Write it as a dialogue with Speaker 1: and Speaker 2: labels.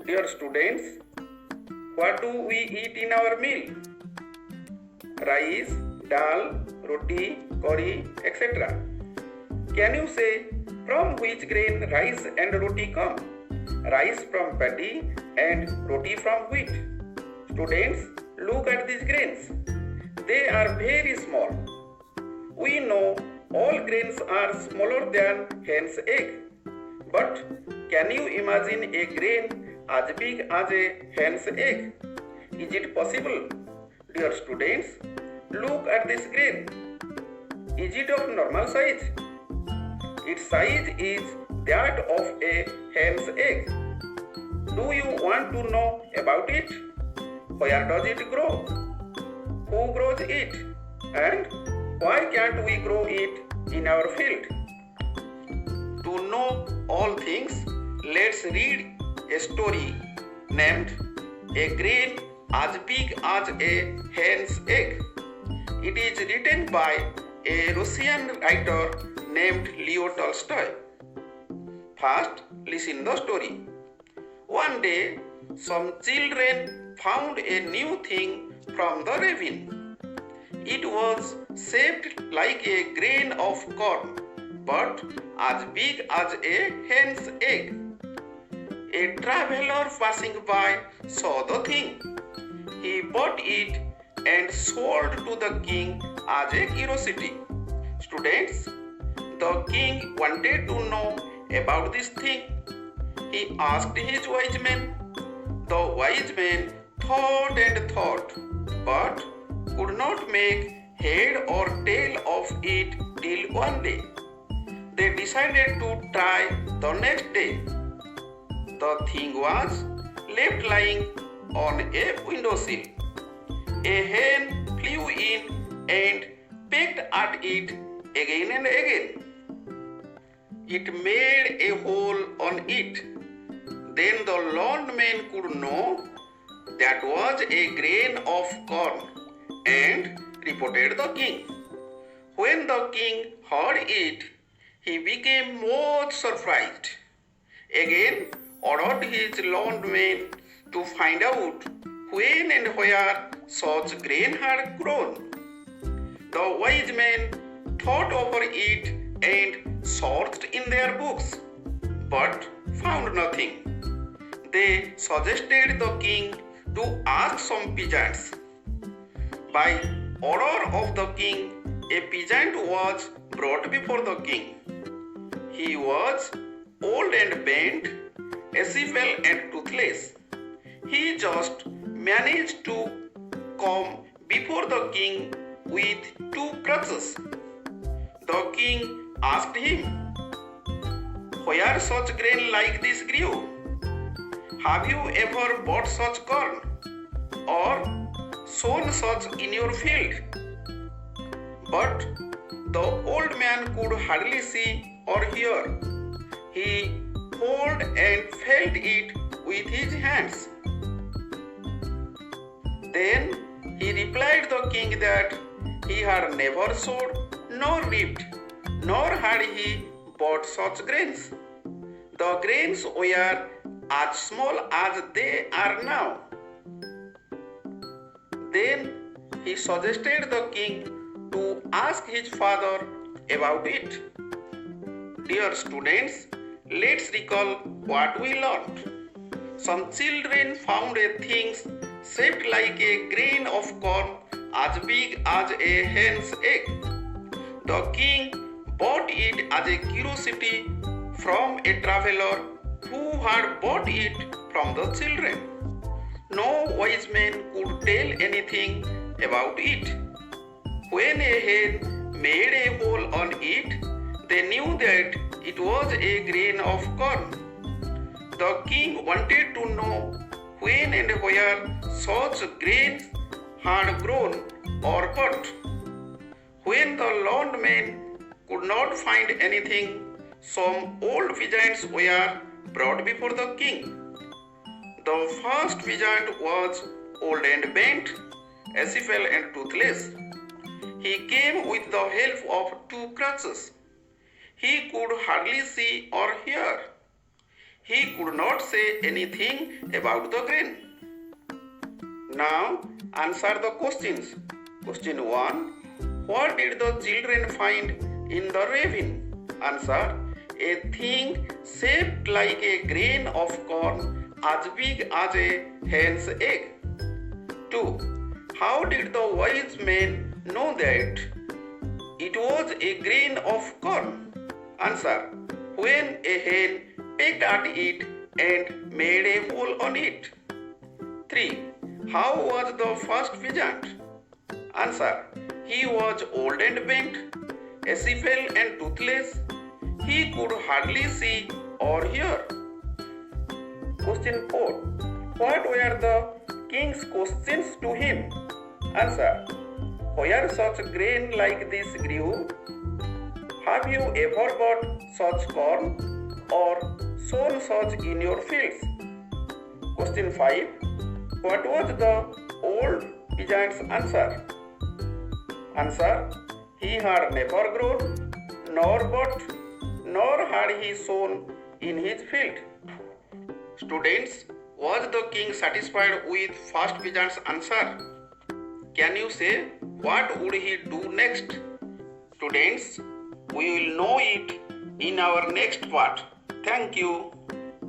Speaker 1: Dear students, what do we eat in our meal? Rice, dal, roti, curry, etc. Can you say from which grain rice and roti come? Rice from paddy and roti from wheat. Students, look at these grains. They are very small. We know all grains are smaller than hen's egg. But can you imagine a grain as big as a hen's egg? Is it possible? Dear students, look at this grain. Is it of normal size? Its size is that of a hen's egg. Do you want to know about it? Where does it grow? Who grows it? And why can't we grow it in our field? To know all things, let's read a story named A Grain as Big as a Hen's Egg. It is written by a Russian writer named Leo Tolstoy. First, listen the story. One day, some children found a new thing from the ravine. It was shaped like a grain of corn, but as big as a hen's egg. A traveler passing by saw the thing. He bought it and sold to the king as a curiosity. Students, the king wanted to know about this thing. He asked his wise men. The wise men thought and thought, but could not make head or tail of it till one day. They decided to try the next day. The thing was left lying on a windowsill. A hen flew in and pecked at it again and again. It made a hole on it. Then the learned man could know that was a grain of corn and reported the king. When the king heard it, he became much surprised. Again, ordered his learned men to find out when and where such grain had grown. The wise men thought over it and searched in their books, but found nothing. They suggested the king to ask some peasants. By order of the king, a peasant was brought before the king. He was old and bent, ascephal and toothless. He just managed to come before the king with 2 crutches. The king asked him, "Where such grain like this grew? Have you ever bought such corn or sown such in your field?" But the old man could hardly see or hear. He held and felt it with his hands. Then he replied the king that he had never sowed nor reaped, nor had he bought such grains. The grains were as small as they are now. Then he suggested the king to ask his father about it. Dear students, let's recall what we learned. Some children found a thing shaped like a grain of corn as big as a hen's egg. The king bought it as a curiosity from a traveler who had bought it from the children. No wise man could tell anything about it. When a hen made a hole on it, they knew that it was a grain of corn. The king wanted to know when and where such grains had grown or bought. When the learned men could not find anything, some old peasants were brought before the king. The first peasant was old and bent, ascephal and toothless. He came with the help of 2 crutches. He could hardly see or hear. He could not say anything about the grain. Now answer the questions. Question 1. What did the children find in the ravine? Answer. A thing shaped like a grain of corn as big as a hen's egg. 2. How did the wise men know that it was a grain of corn? Answer. When a hen pecked at it and made a hole on it. 3. How was the first peasant? Answer. He was old and bent, acefal and toothless. He could hardly see or hear. Question 4. What were the king's questions to him? Answer. Where such grain like this grew? Have you ever bought such corn or sown such in your fields? Question 5. What was the old peasant's answer? Answer. He had never grown, nor bought, nor had he sown in his field. Students, was the king satisfied with first peasant's answer? Can you say what would he do next? Students, we will know it in our next part. Thank you.